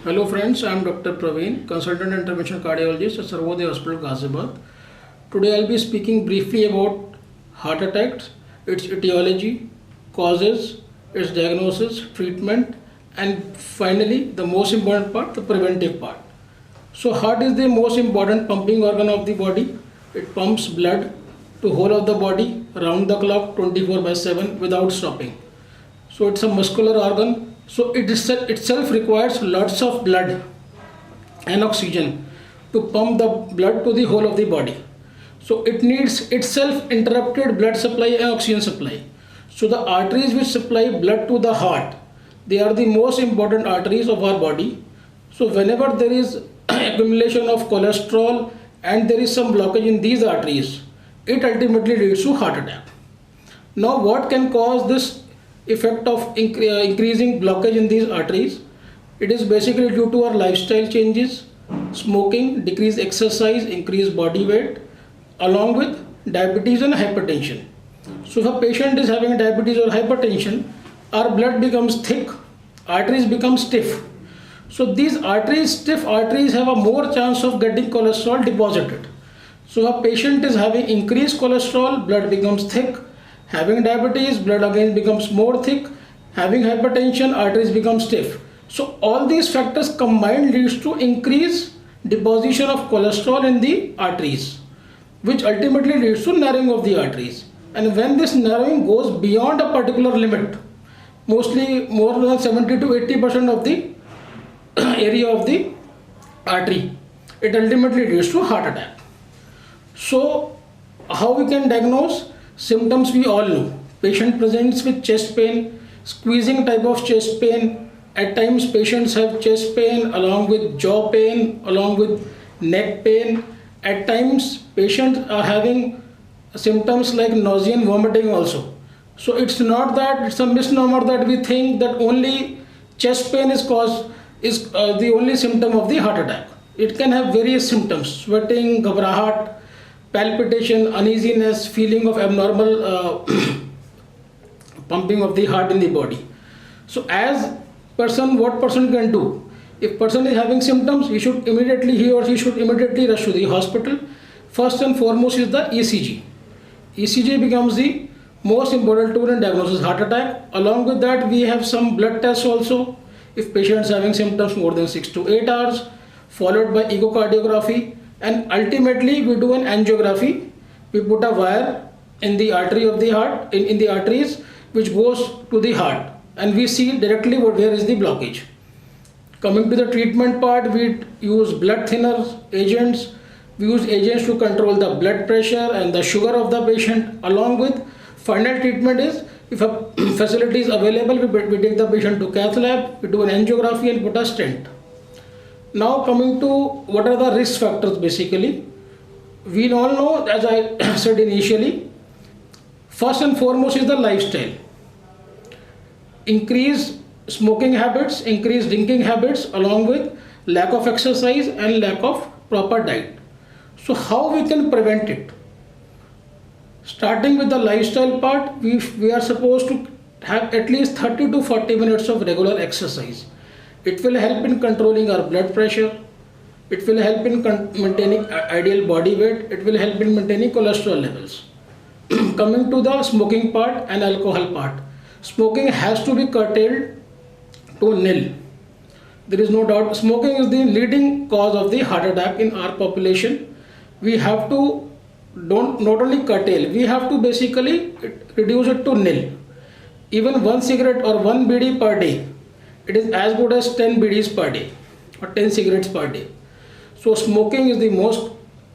Hello friends, I am Dr. Praveen, Consultant Interventional Cardiologist at Sarvodaya Hospital, Ghaziabad. Today I will be speaking briefly about heart attacks, its etiology, causes, its diagnosis, treatment, and finally the most important part, the preventive part. So heart is the most important pumping organ of the body. It pumps blood to whole of the body round the clock 24/7 without stopping. So it's a muscular organ. So it itself requires lots of blood and oxygen to pump the blood to the whole of the body. So it needs itself interrupted blood supply and oxygen supply. So the arteries which supply blood to the heart, they are the most important arteries of our body. So whenever there is accumulation of cholesterol and there is some blockage in these arteries, it ultimately leads to heart attack. Now what can cause this effect of increasing blockage in these arteries? It is basically due to our lifestyle changes, smoking, decreased exercise, increased body weight, along with diabetes and hypertension. So if a patient is having diabetes or hypertension, our blood becomes thick, arteries become stiff. So these stiff arteries have a more chance of getting cholesterol deposited. So if a patient is having increased cholesterol, blood becomes thick. Having diabetes, blood again becomes more thick. Having hypertension, arteries become stiff. So all these factors combined leads to increased deposition of cholesterol in the arteries, which ultimately leads to narrowing of the arteries. And when this narrowing goes beyond a particular limit, mostly more than 70 to 80% of the area of the artery, it ultimately leads to heart attack. So how we can diagnose? Symptoms we all know. Patient presents with chest pain, squeezing type of chest pain. At times patients have chest pain along with jaw pain, along with neck pain. At times patients are having symptoms like nausea and vomiting also. So it's not that, it's a misnomer that we think that only chest pain is the only symptom of the heart attack. It can have various symptoms: sweating, ghabrahat, palpitation, uneasiness, feeling of abnormal pumping of the heart in the body. So what person can do? If person is having symptoms, he or she should immediately rush to the hospital. First and foremost is the ECG. ECG becomes the most important tool in diagnosis heart attack. Along with that, we have some blood tests also. If patient is having symptoms more than 6 to 8 hours, followed by echocardiography. And ultimately we do an angiography. We put a wire in the artery of the heart, in the arteries, which goes to the heart, and we see directly where is the blockage. Coming to the treatment part, we use blood thinners, agents. We use agents to control the blood pressure and the sugar of the patient. Along with final treatment is, if a facility is available, we take the patient to cath lab, we do an angiography and put a stent. Now coming to what are the risk factors basically. We all know, as I said initially, first and foremost is the lifestyle. Increased smoking habits, increased drinking habits, along with lack of exercise and lack of proper diet. So how we can prevent it? Starting with the lifestyle part, we are supposed to have at least 30 to 40 minutes of regular exercise. It will help in controlling our blood pressure. It will help in maintaining ideal body weight. It will help in maintaining cholesterol levels. Coming to the smoking part and alcohol part. Smoking has to be curtailed to nil. There is no doubt smoking is the leading cause of the heart attack in our population. We have to not only curtail, we have to basically reduce it to nil. Even one cigarette or one BD per day, it is as good as 10 BDs per day or 10 cigarettes per day. So smoking is the most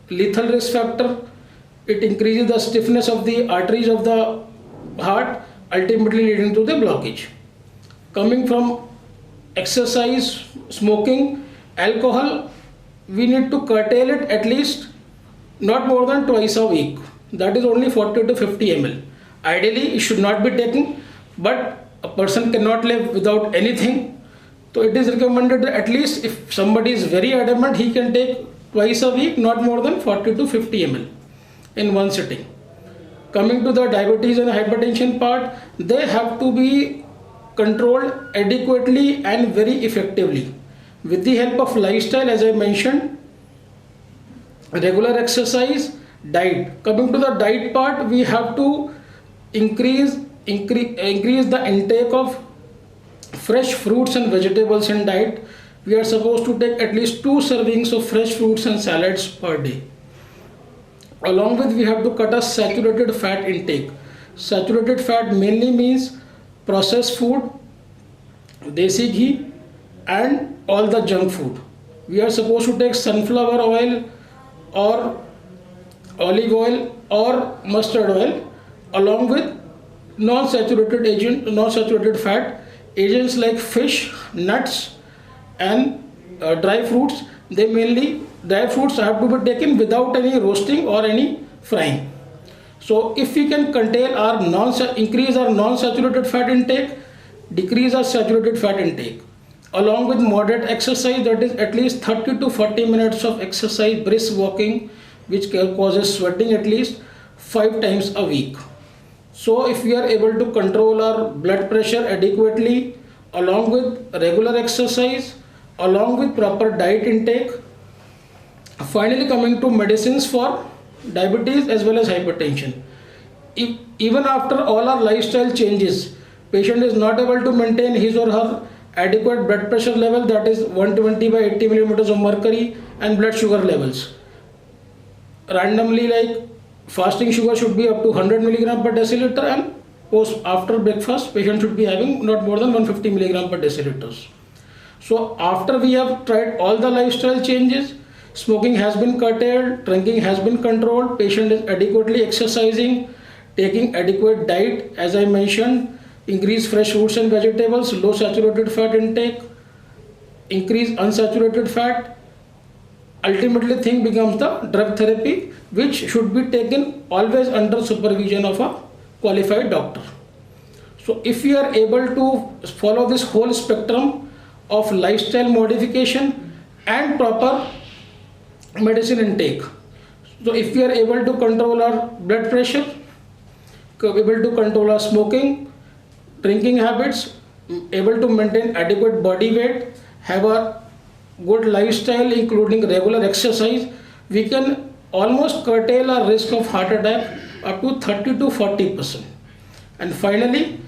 lethal risk factor. It increases the stiffness of the arteries of the heart, ultimately leading to the blockage. Coming from exercise, smoking, alcohol, we need to curtail it at least not more than twice a week. That is only 40 to 50 ml. Ideally, it should not be taken, but a person cannot live without anything. So it is recommended that at least if somebody is very adamant, he can take twice a week, not more than 40 to 50 ml in one sitting. Coming to the diabetes and hypertension part, they have to be controlled adequately and very effectively. With the help of lifestyle, as I mentioned, regular exercise, diet. Coming to the diet part, we have to increase the intake of fresh fruits and vegetables in diet. We are supposed to take at least 2 servings of fresh fruits and salads per day. Along with, we have to cut a saturated fat intake. Saturated fat mainly means processed food, desi ghee, and all the junk food. We are supposed to take sunflower oil or olive oil or mustard oil, along with non-saturated fat agents like fish, nuts, and dry fruits. Dry fruits have to be taken without any roasting or any frying. So if we can increase our non-saturated fat intake, decrease our saturated fat intake, along with moderate exercise, that is at least 30 to 40 minutes of exercise, brisk walking, which causes sweating, at least 5 times a week. So if we are able to control our blood pressure adequately, along with regular exercise, along with proper diet intake, finally coming to medicines for diabetes as well as hypertension. Even after all our lifestyle changes, patient is not able to maintain his or her adequate blood pressure level, that is 120 by 80 millimeters of mercury, and blood sugar levels. Randomly, like fasting sugar should be up to 100 milligram per deciliter, and after breakfast patient should be having not more than 150 milligram per deciliters. So after we have tried all the lifestyle changes, smoking has been curtailed, drinking has been controlled, patient is adequately exercising, taking adequate diet, as I mentioned, increase fresh fruits and vegetables, low saturated fat intake, increase unsaturated fat. Ultimately, thing becomes the drug therapy, which should be taken always under supervision of a qualified doctor. So if we are able to follow this whole spectrum of lifestyle modification and proper medicine intake, so if we are able to control our blood pressure, able to control our smoking, drinking habits, able to maintain adequate body weight, have a good lifestyle including regular exercise, we can almost curtail our risk of heart attack up to 30 to 40%. And finally,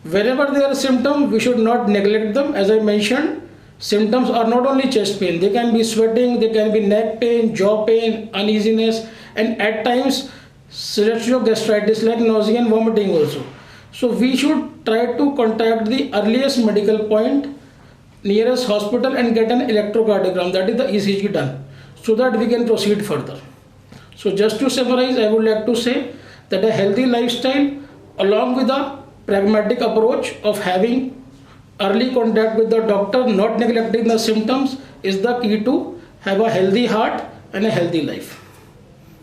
wherever there are symptoms, we should not neglect them. As I mentioned, symptoms are not only chest pain, they can be sweating, they can be neck pain, jaw pain, uneasiness, and at times gastritis like nausea and vomiting also. So we should try to contact the earliest medical point, nearest hospital, and get an electrocardiogram, that is the ECG, done, so that we can proceed further. So just to summarize, I would like to say that a healthy lifestyle along with a pragmatic approach of having early contact with the doctor, not neglecting the symptoms, is the key to have a healthy heart and a healthy life.